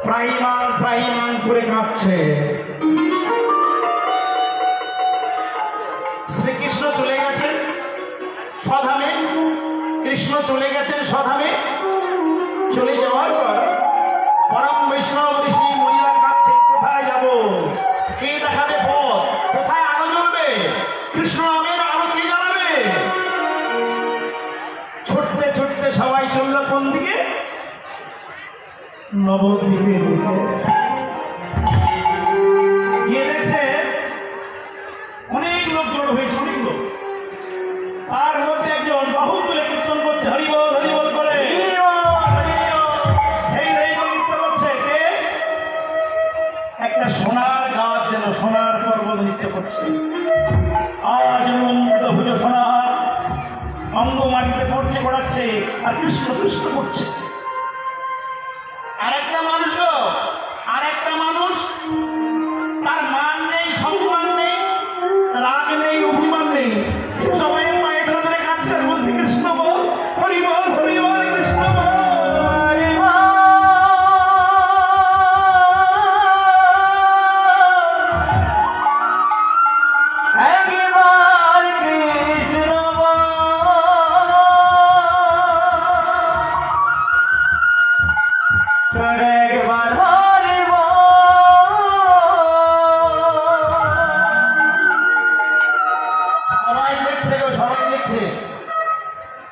প্রাইমান করে কাঁদছে। শ্রীকৃষ্ণ চলে গেছেন স্বধামে, কৃষ্ণ চলে গেছেন স্বধামে। চলে যাওয়ার পর পরম বৈষ্ণব ঋষি মহিলা কাঁদছে, কোথায় যাব, কে দেখাবে পথ, কোথায় আলো জ্বলবে, কৃষ্ণ নামের আলো কে জ্বালাবে। ছুটতে ছুটতে সবাই চলল কোন দিকে, নবদ্বীপের দিকে। গিয়ে দেখছে অনেক লোক জড়ো হয়েছে, অনেক লোক। তার মধ্যে একজন বাহু তুলে কীর্তন করছে, হরিবল হরিবল করে নৃত্য করছে। কে? একটা সোনার গাছ, যেন সোনার পর্বত নৃত্য করছে। আজ ভুজ সোনার অঙ্গ মাটিতে পড়ছে, পড়াচ্ছে, আর কৃষ্ণ কৃষ্ণ করছে। আরেকটা মানুষ তার মান নেই, সম্মান নেই, রাগ নেই, অভিমান নেই, সবাই পায়ে ধরে ধরে কাঁদছে আর বলছে কৃষ্ণ বল, হরি বল, হরি বল, কৃষ্ণ বল।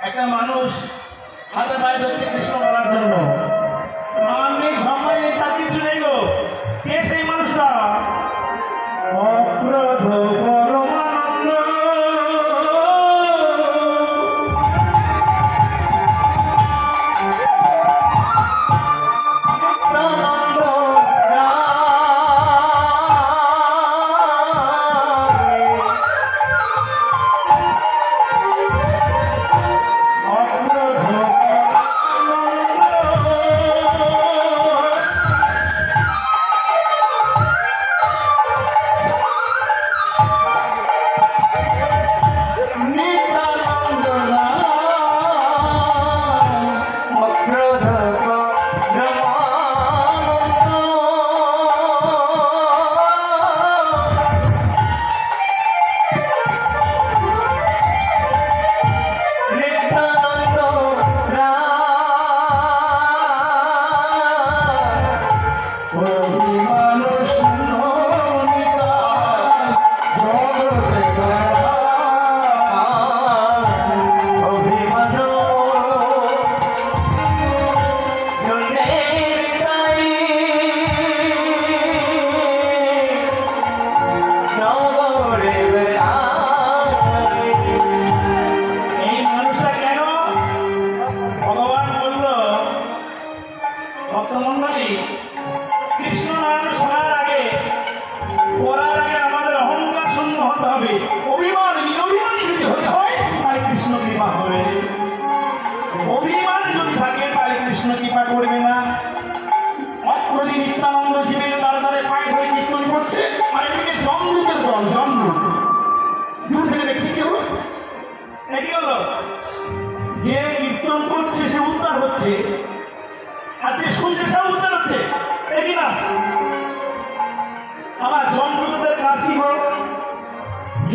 একটা মানুষ হাতে পায়ে ধরছে কৃষ্ণ বলার জন্য, মান নেই, সম্মান নেই, তার কিছু নেই গো। কে সেই মানুষটা? অক্রোধ পরমানন্দ। কৃষ্ণ নাম শোনার আগে, পড়ার আগে আমাদের অহংকার শূন্য হতে হবে। অভিমানী যদি হতে হয় তাহলে কৃষ্ণ কৃপা হবে। অভিমান যদি থাকে তাহলে কৃষ্ণ কৃপা করবে না। অপ্রতি নিত্যানন্দ জীবের দ্বারে পায়ে ধরে কীর্তন করছে, আর এদিকে জমদূতের দল, জমদূত দূর থেকে দেখছি কি হলো, একই হলো, যে কীর্তন করছে সে উদ্ধার হচ্ছে, আর যে শুনছে সে উদ্ধার হচ্ছে, একই না? আবার জমদূতদের কাজ কি হলো?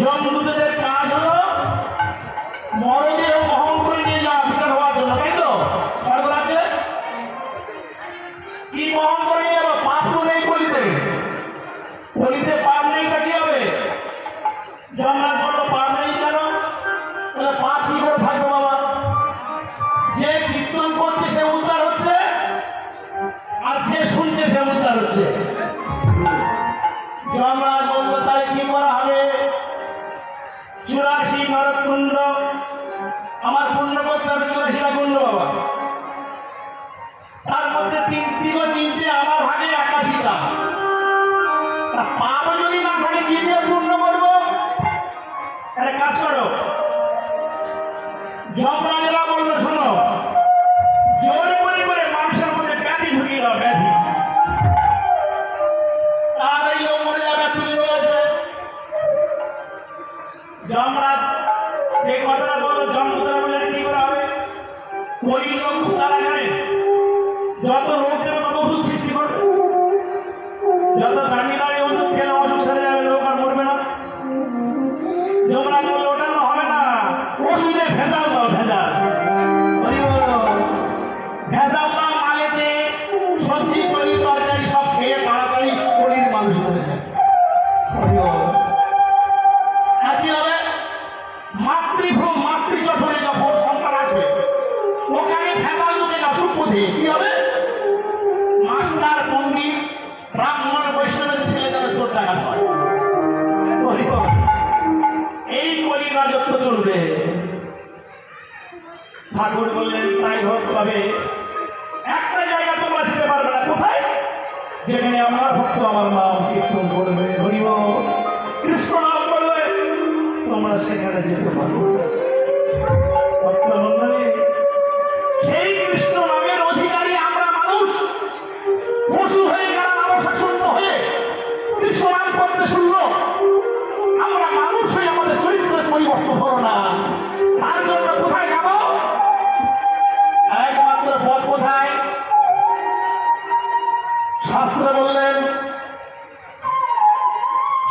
জমদূতদের কাজ হলো মরদেহ বহন করে নিয়ে যাওয়া বিচার হওয়ার জন্য, তাই তো? স্বর্গরাজ্যে কি বহন করে নিয়ে যাবো? পাপ তো নেই কলিতে, কলিতে পাপ নেই, তা কি হবে? যমরাজ বললো পাপ নেই কেন? তাহলে পাপ কি করে থাকবে বাবা? যে কীর্তন করছে সে উদ্ধার হচ্ছে, আর যে শুনছে সে উদ্ধার হচ্ছে। যমরাজ বললো তাহলে কি করা হবে? 84 নরক কুণ্ড, আমার পুণ্য করতে হবে 84টা কুণ্ড বাবা। তার মধ্যে তিনটে আমার ভাগে 81টা। পাপ যদি না থাকে কি দিয়ে পূর্ণ করবো? একটা কাজ করো। যমরাজেরা বললো শোনো, জোর করে মানুষের মধ্যে ব্যাধি ঢুকিয়ে দাও, ব্যাধি। তাড়াতাড়ি লোক মরে যাবে, তুলে নিয়ে আসবে। যমরাজ যে কথাটা বললো, যমদূতরা বললেন কি করা হবে? কলির লোক চালা জানে, যত রোগ দেবে তত ওষুধ সৃষ্টি করবে। আঘাত হয়। এই কলি রাজত্ব চলবে। ঠাকুর বললেন তাই হোক, তবে একটা জায়গা তোমরা যেতে পারবে না। কোথায়? যেখানে আমার ভক্ত আমার নাম কীর্তন করবে, হরিব কৃষ্ণ নাম করবে, তোমরা সেখানে যেতে পারবে। ভক্ত মন্ডলী, সেই কৃষ্ণ নামের অধিকারী আমরা মানুষ। পশু হয়ে গেলাম অবশাসন হয়ে কৃষ্ণ নাম করতে শুনল। আমরা মানুষ হয়ে আমাদের চরিত্রের পরিবর্তন হলো না। তার জন্য কোথায় যাব? একমাত্র পথ কোথায়? শাস্ত্র বললেন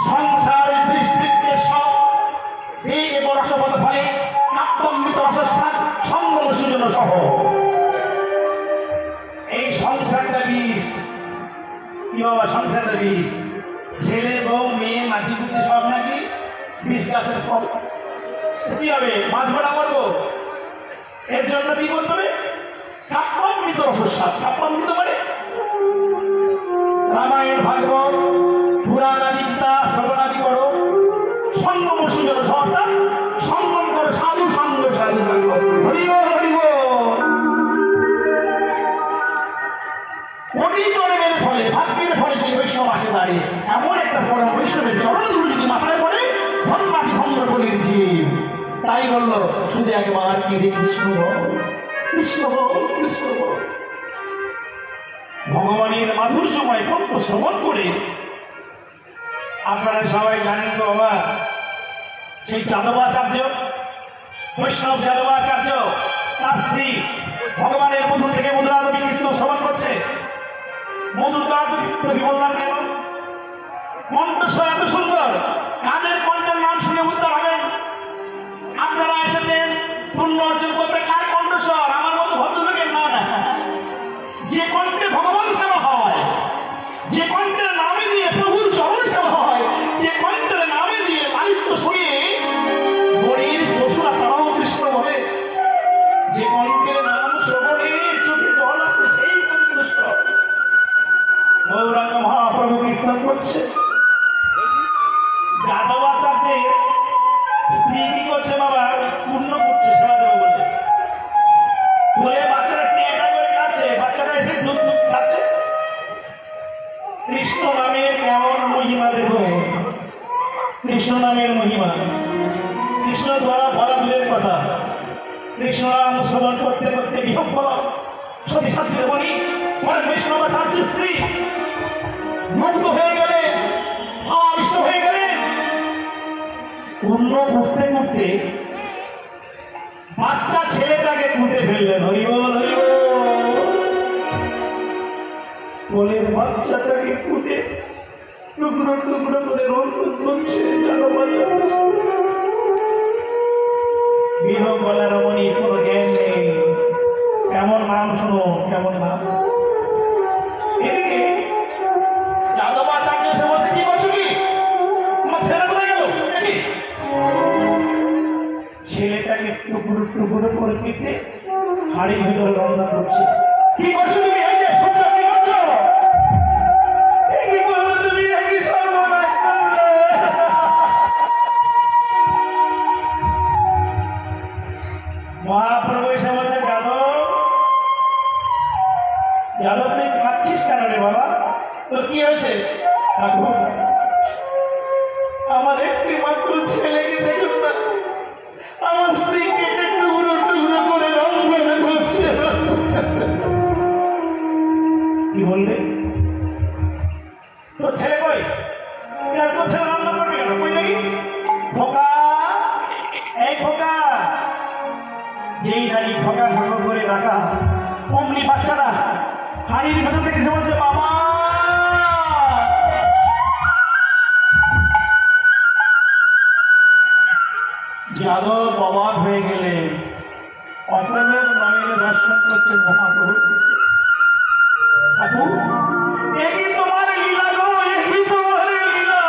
সংসারের বৃত্তের সব এই রসপথ ফলে আত্মম্বিত রসস্বাদ সঙ্গম সুজন সহ। এই সংসারটা বিষ। কি বাবা, সংসারটা বিষ। ছেলে বউ মেয়ে নাতি পুতি সব নাকি বিষ গাছের ফল। কি হবে? মাছ ভাড়া করবো। এর জন্য কি করতে হবে? কাব্যামৃত রসস্বাদ। কাব্যামৃত মানে রামায়ণ ভাগবত পুরাণাদি গীতা শ্রবণাদি করো, সঙ্গম সুজন সহটা সঙ্গম করো, সাধু সঙ্গ সাধু হরিব হরিব। কোটি জন্মের ফলে ভাগ্যের ফলে কি বৈষ্ণব আসে দাঁড়িয়ে এমন একটা পরম বৈষ্ণবের চরণ ধুলো যদি মাথায় পড়ে ধন্যাদি ভঙ্গ করে দিচ্ছি। তাই বললো শুধু একবার কি কৃষ্ণ কৃষ্ণ কৃষ্ণ। ভগবানের মাধুর্যময় কণ্ঠ শ্রবণ করে আপনারা সবাই জানেন তো বাবা, সেই যাদবাচার্য বৈষ্ণব যাদবাচার্য তার স্ত্রী ভগবানের মধুর থেকে মধুরানবী কীর্তন শ্রবণ করছে। মধুর দ্বারা বললাম কেন? কণ্ঠস্বর এত সুন্দর, কাদের কণ্ঠের নাম শুনে উদ্ধার হবেন। আপনারা এসেছেন পুণ্য অর্জন করতে, কার কণ্ঠস্বর? আমার মতো ভদ্রলোকের না। না, যে কণ্ঠে ভগবান সেবা হয়, যে কণ্ঠের নামে দিয়ে প্রভুর চরণ সেবা হয়, যে কণ্ঠের নামে দিয়ে লালিত্য শুনিয়ে গরিব পশুরা তারাও কৃষ্ণ বলে, যে কণ্ঠের নাম শ্রবণে চোখে জল আসে, সেই কণ্ঠস্বর গৌরাঙ্গ মহাপ্রভু কীর্তন করছে। যাদবাচার্যের স্ত্রী কি করছে বাবা? পূর্ণ করছে সেবা দেবো বলে বলে বাচ্চারা কি একা করে খাচ্ছে, বাচ্চারা এসে দুধ দুধ খাচ্ছে। কৃষ্ণ নামের কেমন মহিমা দেখো, কৃষ্ণ নামের মহিমা। কৃষ্ণ দ্বারা বলা দূরের কথা, কৃষ্ণ নাম শ্রবণ করতে করতে বিহব বলা সতী সাথীর বলি পরে বৈষ্ণবাচার্য স্ত্রী মুগ্ধ হয়ে গেলে, আবিষ্ট হয়ে গেলে। পূর্ণ করতে করতে বাচ্চা ছেলেটাকে কুটে ফেললেন। হরিবল হরিবল। কোলের বাচ্চাটাকে কুটে টুকরো টুকরো করে রন্ধন করছে বিরহ গলা রমণী, কোনো জ্ঞান নেই। কেমন নাম শোনো, কেমন নাম। এদিকে যাদবাচার্য এসে বলছে কি করছো কি? তোমার ছেলে কোথায় গেল? ছেলেটাকে টুকরো টুকরো করে কেটে হাড়ির ভিতরে রন্ধন করছে। কি করছো তুমি? এই যে সূর্য, কি করছো? কি করলো তুমি? একই সর্বনাশ করলে। মহাপ্রভু এসে বলছে যাদব, যাদব তুই কাঁদছিস কেন রে বাবা? তো কি হয়েছে? ঠাকুর আমার একটি মাত্র ছেলেকে দেখুন না, আমার স্ত্রী কেটে টুকরো টুকরো করে রন্ধন করছে। কি বললে? তোর ছেলে কই? তোর ছেলে রন্ধন করবে কেন? কই দেখি। খোকা, এই খোকা। যেই নাকি খোকা খোকা করে রাখা অমনি বাচ্চারা হাড়ির ভেতর থেকে এসে বলছে বাবা। যাদব অবাক হয়ে গেলে, অপলোক নয়নে দর্শন করছে মহাপ্রভু। ঠাকুর একই তোমার লীলা গো, একই তোমার লীলা।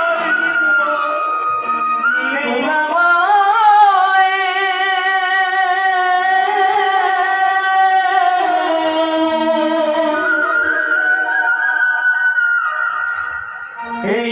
এই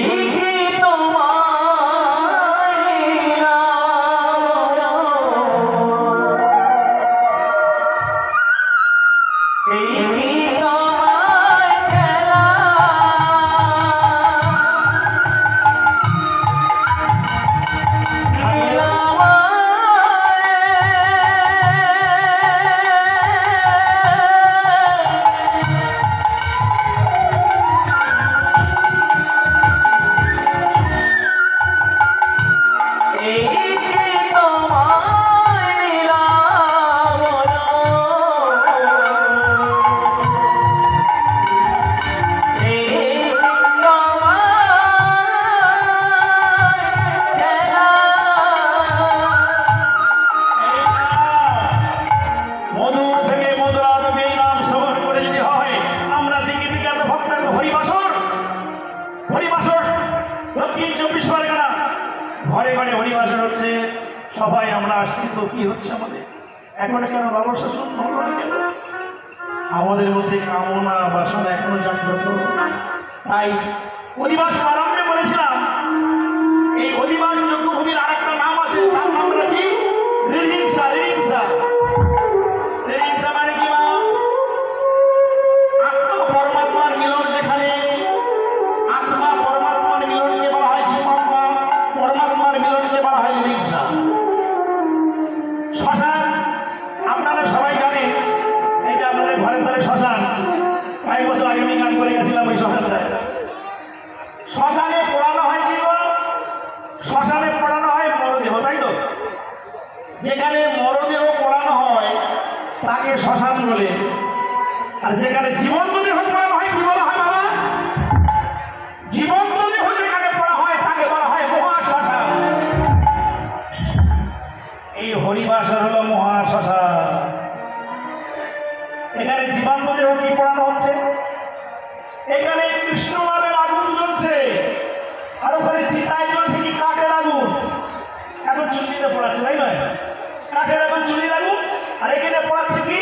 হরিবাসর দক্ষিণ 24 পরগনা ঘরে ঘরে হরিবাসর হচ্ছে, সবাই আমরা আসছি, তো কি হচ্ছে আমাদের এখন কেন ব্যবস্থা শূন্য হলো না কেন? আমাদের মধ্যে কামনা বাসনা এখনো জাগ্রত। তাই অধিবাস প্রারম্ভে বলেছিলাম, এই অধিবাস যোগ্য ভূমির আর একটা নাম আছে, তার নামটা কি? রিহিংসা। রিহিংসা রিহিংসা মানে কি? মা আত্মা পরমাত্মার মিলন, যেখানে আত্মা পরমাত্মার মিলনকে বলা হয় জীবাত্মা, পরমাত্মার মিলনকে বলা হয় রিহিংসা। শ্মশান আপনারা সবাই জানেন, এই যে আপনাদের ঘরের ধারে শ্মশান, কয়েক বছর আগে আমি গান করে গেছিলাম ওই শ্মশানটায়। শ্মশানে পোড়ানো হয় কি? শ্মশানে পোড়ানো হয় মরদেহ, তাই তো? যেখানে মরদেহ পোড়ানো হয় তাকে শ্মশান বলে, আর যেখানে জীবন্ত দেহ পোড়ানো হয় কি বলা হয় বাবা? জীবন্ত দেহ যেখানে পোড়া হয় তাকে বলা হয় মহাশ্মশান। এই হরিবাসর হলো মহাশ্মশান। এখানে জীবন্ত দেহ কি পোড়ানো হচ্ছে? এখানে কৃষ্ণ নামের আগুন জ্বলছে, আর ওখানে চিতায় জ্বলছে কি? কাঠের আগুন। এখন চুল্লিতে পোড়াচ্ছে, তাই নয়? কাঠের আগুন, চুল্লির আগুন, আর এখানে পোড়াচ্ছে কি?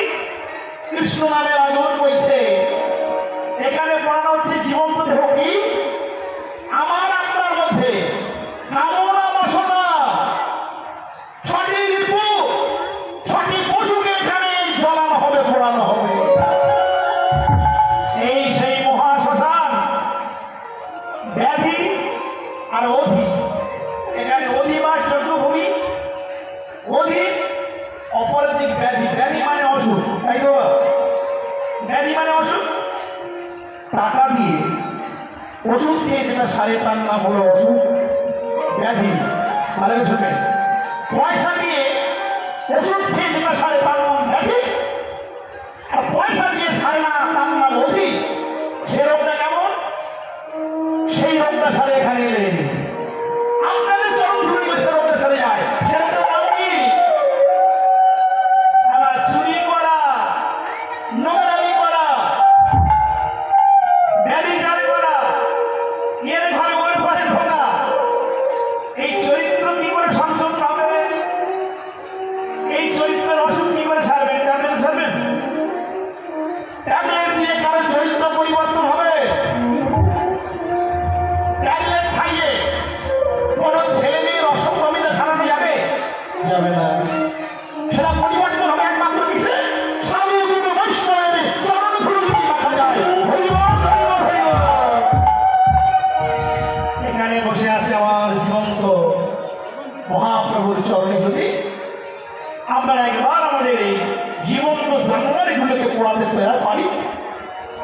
কৃষ্ণ নামের আগুন বইছে। এখানে পোড়ানো হচ্ছে জীবন্ত দেহ কি? আমার আপনার মধ্যে কামনা বাসনা, ছটি রিপু, ছটি পশুকে এখানে জ্বলানো হবে, পোড়ানো হবে। এই সেই মহাশ্মশান। ব্যাধি আর অধি, এখানে অধিবাস যোগ্য ভূমি। অধি অপর দিক ব্যাধি। ব্যাধি মানে অসুখ, তাই তো? ব্যাধি মানে অসুখ। টাকা দিয়ে ওষুধ খেয়ে যেটা সারে তার নাম হলো অসুখ, ব্যাধি। আরে শুনে, পয়সা দিয়ে ওষুধ খেয়ে যেটা সারে তার নাম ব্যাধি, আর পয়সা দিয়ে সারে না তার নাম অধি।